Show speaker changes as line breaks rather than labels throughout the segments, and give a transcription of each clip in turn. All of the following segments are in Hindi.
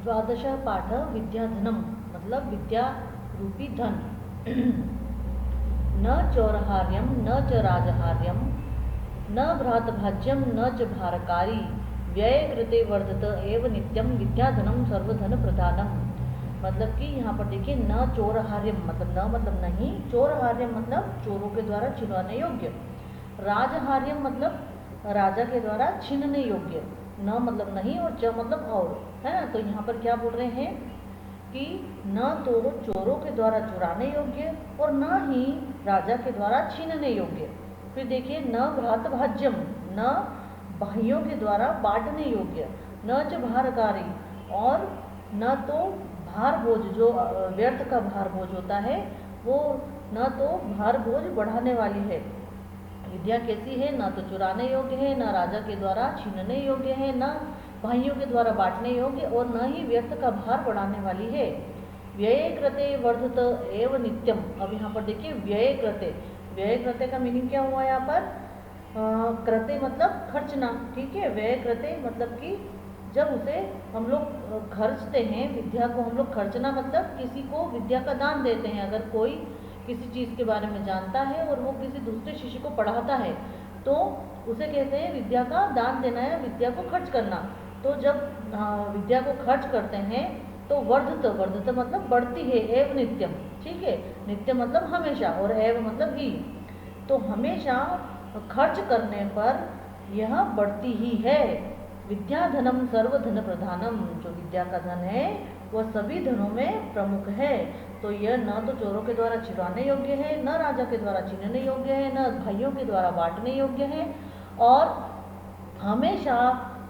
द्वादश पाठ विद्याधनम मतलब विद्या रूपी धन। न चौरहार्यम न च राजहार्यम न भ्रातभाज्यम न च भारकारी व्यय कृते वर्धत एव नित्यम विद्याधनम सर्वधन प्रधानम। मतलब कि यहाँ पर देखिए न चौरहार्यम मतलब न मतलब नहीं, चौरहार्यम मतलब चोरों के द्वारा छिनवाने योग्य, राजहार्यम मतलब राजा के द्वारा छीनने योग्य, न मतलब नहीं और च मतलब और, है ना। तो यहाँ पर क्या बोल रहे हैं कि न तो चोरों के द्वारा चुराने योग्य और न ही राजा के द्वारा छीनने योग्य। फिर देखिए न भ्रातभाज्यम न भाइयों के द्वारा बांटने योग्य, न च भारकारी और न तो भार बोझ जो व्यर्थ का भार बोझ होता है वो, न तो भार बोझ बढ़ाने वाली है। विद्या कैसी है, न तो चुराने योग्य है, न राजा के द्वारा छीनने योग्य है, न भाइयों के द्वारा बांटने योग्य और न ही व्यर्थ का भार बढ़ाने वाली है। व्यय कृते वर्धत एव नित्यम। अब यहाँ पर देखिए व्यय कृते, व्यय कृते का मीनिंग क्या हुआ यहाँ पर, कृते मतलब खर्चना, ठीक है। व्यय कृते मतलब कि जब उसे हम लोग खर्चते हैं, विद्या को हम लोग खर्चना मतलब किसी को विद्या का दान देते हैं। अगर कोई किसी चीज़ के बारे में जानता है और वो किसी दूसरे शिष्य को पढ़ाता है तो उसे कहते हैं विद्या का दान देना है, विद्या को खर्च करना। तो जब विद्या को खर्च करते हैं तो वर्धत, वर्धत मतलब बढ़ती है, एव नित्यम, ठीक है। नित्य मतलब हमेशा और एव मतलब ही, तो हमेशा खर्च करने पर यह बढ़ती ही है। विद्याधनम सर्वधन प्रधानम, जो विद्या का धन है वह सभी धनों में प्रमुख है। तो यह न तो चोरों के द्वारा छिपाने योग्य है, न राजा के द्वारा छीनने योग्य है, न भाइयों के द्वारा बांटने योग्य है और हमेशा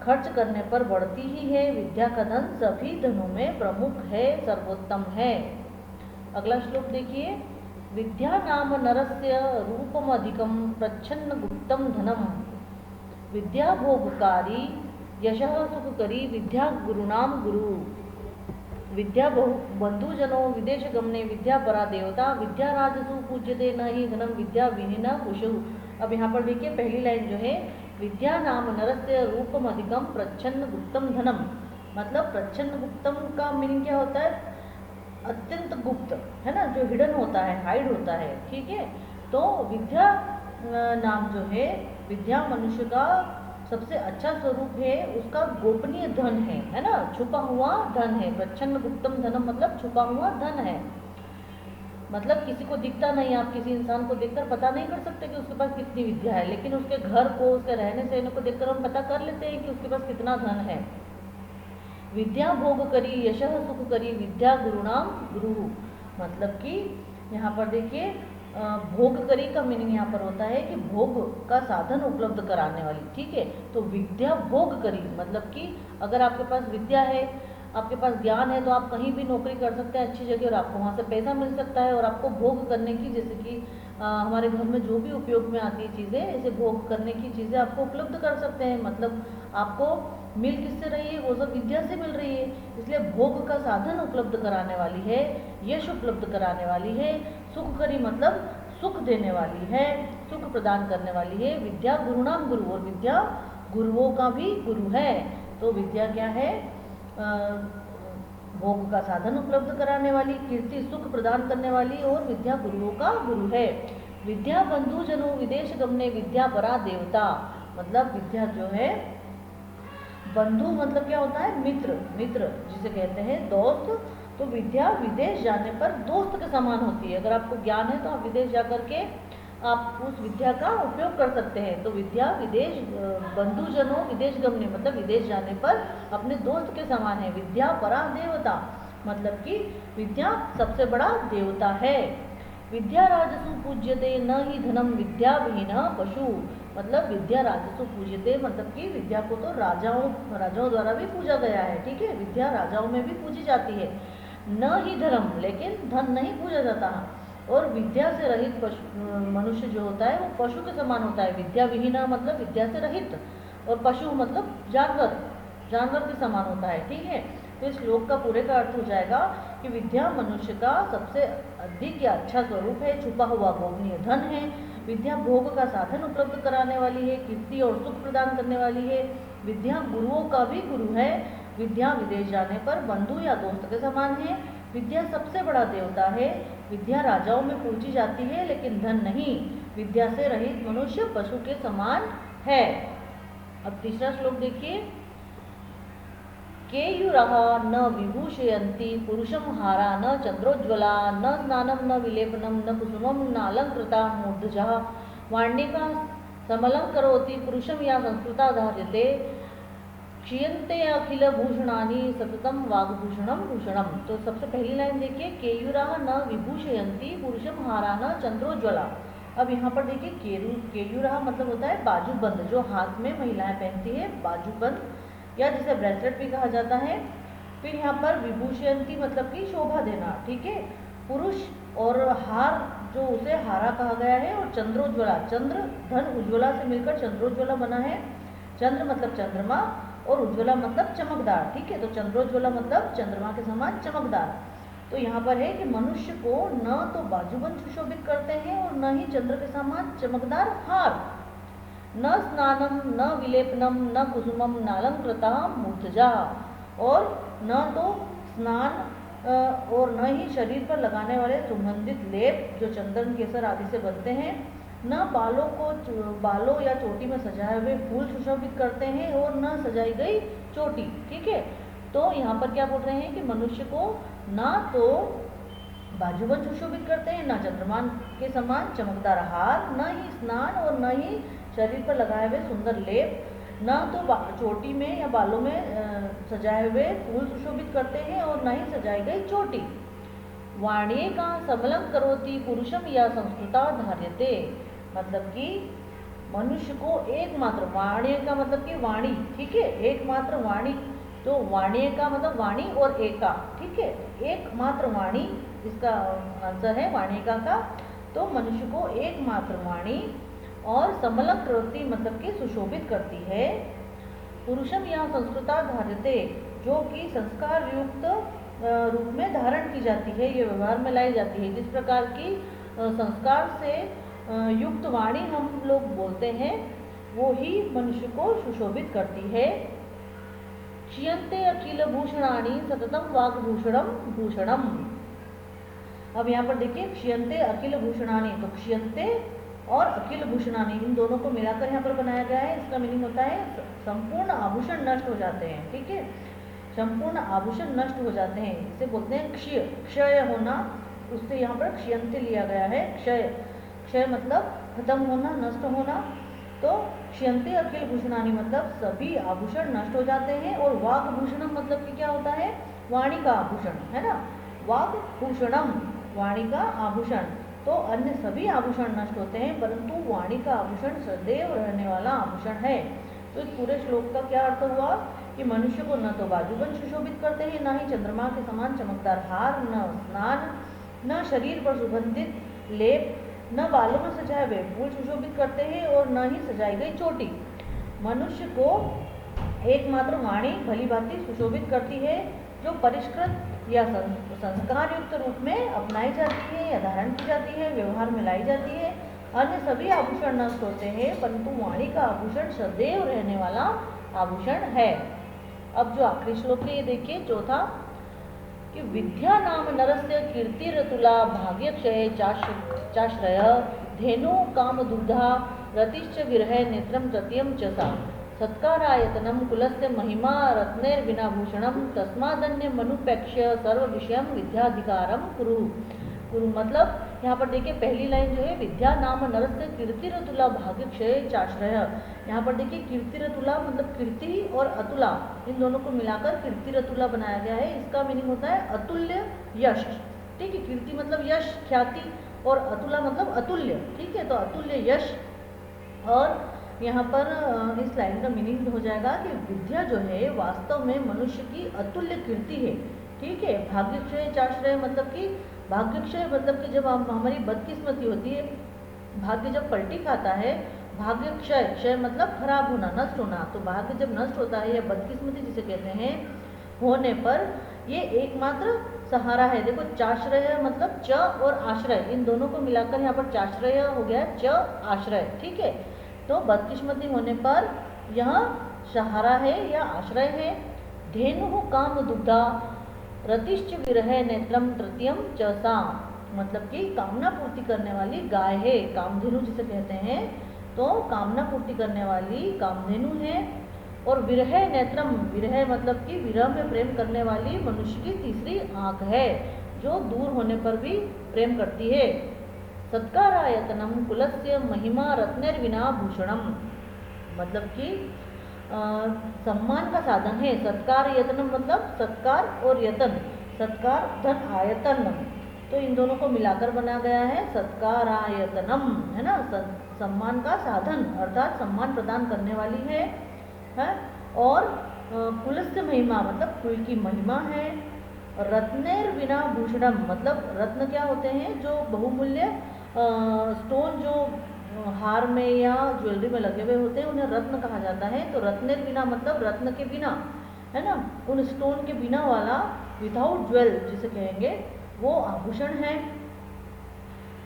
खर्च करने पर बढ़ती ही है। विद्या का धन सभी धनों में प्रमुख है, सर्वोत्तम है। अगला श्लोक देखिए, विद्या नाम नरस्य रूपम अधिकम प्रच्छन्न गुप्तम धनम विद्या भोगकारी यशः सुखकरी विद्या गुरुनाम गुरु। विद्या बंधुजनों विदेश गमने विद्या परा देवता विद्या राजसु पूज्यते न ही धनम विद्या विहीन कुशु। अब यहाँ पर देखिए पहली लाइन जो है, विद्या नाम नरस्य रूपम अधिकम प्रच्छन्न गुप्तम धनम, मतलब प्रच्छन्न गुप्तम का मीनिंग क्या होता है, अत्यंत गुप्त, है ना, जो हिडन होता है, हाइड होता है, ठीक है। तो विद्या नाम जो है, विद्या मनुष्य का सबसे अच्छा स्वरूप है, उसका गोपनीय धन है ना, छुपा हुआ धन है। प्रच्छन्न गुप्तम धनम मतलब छुपा हुआ धन है, मतलब किसी को दिखता नहीं। आप किसी इंसान को देखकर पता नहीं कर सकते कि उसके पास कितनी विद्या है, लेकिन उसके घर को, उसके रहने सहने को देखकर हम पता कर लेते हैं कि उसके पास कितना धन है। विद्या भोग करी यशः सुख करी विद्या गुरुनाम गुरु, मतलब कि यहाँ पर देखिए भोग करी का मीनिंग यहाँ पर होता है कि भोग का साधन उपलब्ध कराने वाली, ठीक है। तो विद्या भोग करी मतलब कि अगर आपके पास विद्या है, आपके पास ज्ञान है, तो आप कहीं भी नौकरी कर सकते हैं अच्छी जगह और आपको वहाँ से पैसा मिल सकता है और आपको भोग करने की, जैसे कि हमारे घर में जो भी उपयोग में आती है चीज़ें, ऐसे भोग करने की चीज़ें आपको उपलब्ध कर सकते हैं। मतलब आपको मिल किससे रही है, वो सब विद्या से मिल रही है। इसलिए भोग का साधन उपलब्ध कराने वाली है, यश उपलब्ध कराने वाली है, सुख करी मतलब सुख देने वाली है, सुख प्रदान करने वाली है। विद्या गुरुनाम गुरु, और विद्या गुरुओं का भी गुरु है। तो विद्या क्या है, भोग का साधन उपलब्ध कराने वाली, कीर्ति सुख प्रदान करने वाली और विद्या गुरुओं का गुरु है। विद्या बंधुजनों विदेश गमने विद्या परा देवता, मतलब विद्या जो है, बंधु मतलब क्या होता है, मित्र, मित्र जिसे कहते हैं दोस्त। तो विद्या विदेश जाने पर दोस्त के समान होती है। अगर आपको ज्ञान है तो आप विदेश जा कर के आप उस विद्या का उपयोग कर सकते हैं। तो विद्या विदेश बंधुजनों विदेश गमने मतलब विदेश जाने पर अपने दोस्त के समान है। विद्या परा देवता मतलब कि विद्या सबसे बड़ा देवता है। विद्या राजसु पूज्यते न ही धनम विद्या विहीन पशु, मतलब विद्या राजसु पूज्यते मतलब कि विद्या को तो राजाओं द्वारा भी पूजा गया है, ठीक है। विद्या राजाओं में भी पूजी जाती है, न ही धर्म, लेकिन धन नहीं पूजा जाता। और विद्या से रहित मनुष्य जो होता है वो पशु के समान होता है। विद्या विहीन मतलब विद्या से रहित, और पशु मतलब जानवर, जानवर के समान होता है, ठीक है। तो इस श्लोक का पूरे का अर्थ हो जाएगा कि विद्या मनुष्य का सबसे अधिक या अच्छा स्वरूप है, छुपा हुआ गोपनीय धन है। विद्या भोग का साधन उपलब्ध कराने वाली है, कीर्ति और सुख प्रदान करने वाली है। विद्या गुरुओं का भी गुरु है, विद्या विदेश जाने पर बंधु या दोस्त के समान है। विद्या सबसे बड़ा देवता है। विद्या राजाओं में पूजी जाती है, लेकिन धन नहीं। विद्या से रहित मनुष्य पशु के समान है। अब तीसरा श्लोक देखिए। केयूरः न विभूषयन्ति पुरुषं हारा न चंद्रोज्ज्वला न स्नानं न विलेपनं न कुसुमं न अलंकृता मूर्धजः वाण्यिका समलंकरोति पुरुषं या संस्कृता धार्यते क्षीयन्ते अखिल भूषणानि सततं वाग्भूषणं भूषणम। तो सबसे पहली लाइन देखिए, केयूरः न विभूषयन्ति पुरुषं हारा न चंद्रोज्ज्वला। अब यहाँ पर देखिए केयूरः मतलब होता है बाजूबंद, जो हाथ में महिलाएं पहनती है, बाजूबंद या जिसे ब्रेसलेट भी कहा जाता है। फिर यहाँ पर विभूषयंती मतलब कि शोभा देना, ठीक है। पुरुष और हार, जो उसे हारा कहा गया है। और चंद्रोज्ज्वला, चंद्र धन उज्ज्वला से मिलकर चंद्रोज्ज्वला बना है। चंद्र मतलब चंद्रमा और उज्ज्वला मतलब चमकदार, ठीक है। तो चंद्रोज्ज्वला मतलब चंद्रमा के समान चमकदार। तो यहाँ पर है कि मनुष्य को न तो बाजूबंद सुशोभित करते हैं और न ही चंद्र के समान चमकदार हार। न स्नानम न विलेपनम न कुसुमम नालंकृता मूर्धजा, और न तो स्नान और न ही शरीर पर लगाने वाले सुगंधित लेप जो चंदन केसर आदि से बनते हैं। न बालों या चोटी में सजाए हुए फूल सुशोभित करते हैं और न सजाई गई चोटी, ठीक है। तो यहाँ पर क्या बोल रहे हैं कि मनुष्य को ना तो बाजूबंद सुशोभित करते हैं, ना चंद्रमा के समान चमकदार हार, न ही स्नान और न ही शरीर पर लगाए हुए सुंदर लेप, न तो चोटी में या बालों में सजाए हुए फूल सुशोभित करते हैं और न ही सजाई गई चोटी। वाण्यिका समलंकरोति पुरुषम या संस्कृता धार्यते, मतलब कि मनुष्य को एकमात्र, वाण्यिका मतलब कि वाणी, ठीक है, एकमात्र वाणी। तो वाण्यिका मतलब वाणी और एका, ठीक है, एकमात्र वाणी, इसका आंसर है वाण्यिका का। तो मनुष्य को एकमात्र वाणी और समलंकृति मतलब कि सुशोभित करती है। पुरुषम या संस्कृता धार्यते, जो कि संस्कार युक्त रूप में धारण की जाती है, ये व्यवहार में लाई जाती है। जिस प्रकार की संस्कार से युक्त वाणी हम लोग बोलते हैं, वो ही मनुष्य को सुशोभित करती है। क्षीयन्ते अखिल भूषणानि सततम वाग्भूषणम भूषणम। अब यहाँ पर देखिए, क्षीयन्ते अखिल भूषणानि, तो क्षीयन्ते और अखिल भूषणानि इन दोनों को मिलाकर यहाँ पर बनाया गया है। इसका मीनिंग होता है संपूर्ण आभूषण नष्ट हो जाते हैं, ठीक है, संपूर्ण आभूषण नष्ट हो जाते हैं, इसे बोलते हैं क्षय, क्षय होना, उससे यहाँ पर क्षीयन्ते लिया गया है। क्षय, क्षय मतलब खत्म होना, नष्ट होना। तो क्षीयन्ते अखिल भूषणानि मतलब सभी आभूषण नष्ट हो जाते हैं। और वाग्भूषणम मतलब कि क्या होता है, वाणी का आभूषण, है ना, वाग्भूषणम वाणी का आभूषण। तो अन्य सभी आभूषण नष्ट होते हैं, परंतु वाणी का आभूषण सदैव रहने वाला आभूषण है। तो इस पूरे श्लोक का क्या अर्थ हुआ कि मनुष्य को न तो बाजूबंद सुशोभित करते हैं, न ही चंद्रमा के समान चमकदार हार, न स्नान, न शरीर पर सुगंधित लेप, न बालों में सजाए हुए फूल सुशोभित करते हैं और न ही सजाई गई चोटी। मनुष्य को एकमात्र वाणी भली भांति सुशोभित करती है, जो परिष्कृत या संस्कार युक्त रूप में अपनाई जाती है या धारण की जाती है, व्यवहार में लाई जाती है। अन्य सभी आभूषण नष्ट होते हैं, परंतु वाणी का आभूषण सदैव रहने वाला आभूषण है। अब जो आखिरी श्लोक है ये देखिए, चौथा, कि विद्या नाम नरस्य कीर्तिरतुला भाग्यक्षय चाश्रय धेनु काम दुग्धा रतिश्च विरह नेत्रम तृतीयम च सा सत्कारायतनम कुलस्य महिमा रत्नैर्विना भूषणम तस्मादन्य मनुपेक्ष्य सर्व विषयम विद्याधिकारम कुरु। कुरु मतलब यहाँ पर देखिए पहली लाइन जो है, विद्या नाम नरस्य कीर्तिरतुला भाग्यक्षय चाश्रय। यहाँ पर देखिए कीर्तिरतुला मतलब कीर्ति और अतुला, इन दोनों को मिलाकर कीर्तिरतुला बनाया गया है। इसका मीनिंग होता है अतुल्य यश, ठीक है। कीर्ति मतलब यश, ख्याति, और अतुला मतलब अतुल्य, ठीक है। तो अतुल्य यश। और यहाँ पर इस लाइन का मीनिंग हो जाएगा कि विद्या जो है वास्तव में मनुष्य की अतुल्य कीर्ति है, ठीक है। भाग्यक्षय चाश्रय मतलब कि भाग्यक्षय मतलब कि जब हमारी बदकिस्मती होती है, भाग्य जब पलटी खाता है, भाग्यक्षय, क्षय मतलब खराब होना, नष्ट होना। तो भाग्य जब नष्ट होता है या बदकिस्मती जिसे कहते हैं, होने पर ये एकमात्र सहारा है। देखो चाश्रय मतलब च और आश्रय, इन दोनों को मिलाकर यहाँ पर चाश्रय हो गया, च आश्रय, ठीक है। तो बदकिस्मती होने पर यह सहारा है या आश्रय है। धेनु काम दुग्धा रतिश्च विरह नेत्रम तृतीयम च सा, मतलब कि कामना पूर्ति करने वाली गाय है, कामधेनु जिसे कहते हैं, तो कामना पूर्ति करने वाली कामधेनु है। और विरह नेत्रम, विरह मतलब कि विरह में प्रेम करने वाली मनुष्य की तीसरी आंख है, जो दूर होने पर भी प्रेम करती है। सत्कारायतनम कुलस्य महिमा रत्नैर्विना भूषणम, मतलब कि सम्मान का साधन है। सत्कार यतनम मतलब सत्कार और यतन, सत्कार धन आयतन, तो इन दोनों को मिलाकर बना गया है सत्कारायतनम, है ना। सम्मान का साधन अर्थात सम्मान प्रदान करने वाली है। और कुलस्य महिमा मतलब कुल की महिमा है। रत्नेर विना भूषणम मतलब रत्न क्या होते हैं, जो बहुमूल्य स्टोन जो हार में या ज्वेलरी में लगे हुए होते हैं उन्हें रत्न कहा जाता है। तो रत्नेर बिना मतलब रत्न के बिना, है ना, उन स्टोन के बिना वाला, विदाउट ज्वेल जिसे कहेंगे, वो आभूषण है।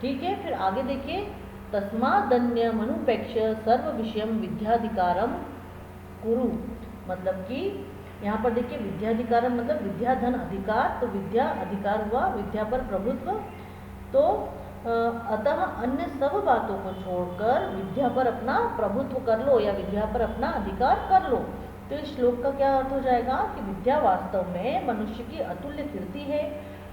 ठीक है, फिर आगे देखिए, तस्मादन्य मनुपेक्ष सर्व विषयम विद्याधिकारम कुरु, मतलब कि यहाँ पर देखिए विद्याधिकारम मतलब विद्या धन अधिकार, तो विद्या अधिकार हुआ, विद्या पर प्रभुत्व। तो अतः अन्य सब बातों को छोड़कर विद्या पर अपना प्रभुत्व कर लो या विद्या पर अपना अधिकार कर लो। तो इस श्लोक का क्या अर्थ हो जाएगा कि विद्या वास्तव में मनुष्य की अतुल्य कीर्ति है,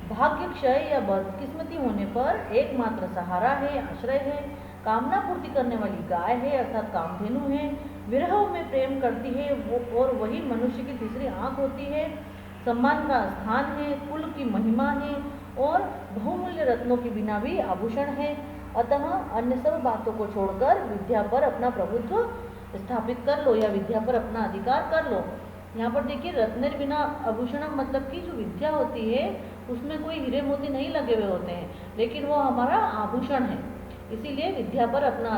भाग्य क्षय या बदकिस्मती होने पर एकमात्र सहारा है, आश्रय है, कामना पूर्ति करने वाली गाय है अर्थात कामधेनु है, विरह में प्रेम करती है वो, और वही मनुष्य की तीसरी आंख होती है, सम्मान का स्थान है, कुल की महिमा है और बहुमूल्य रत्नों के बिना भी आभूषण है। अतः अन्य सब बातों को छोड़कर विद्या पर अपना प्रभुत्व स्थापित कर लो या विद्या पर अपना अधिकार कर लो। यहाँ पर देखिए रत्नेर बिना आभूषणम मतलब कि जो विद्या होती है उसमें कोई हीरे मोती नहीं लगे हुए होते हैं, लेकिन वो हमारा आभूषण है, इसीलिए विद्या पर अपना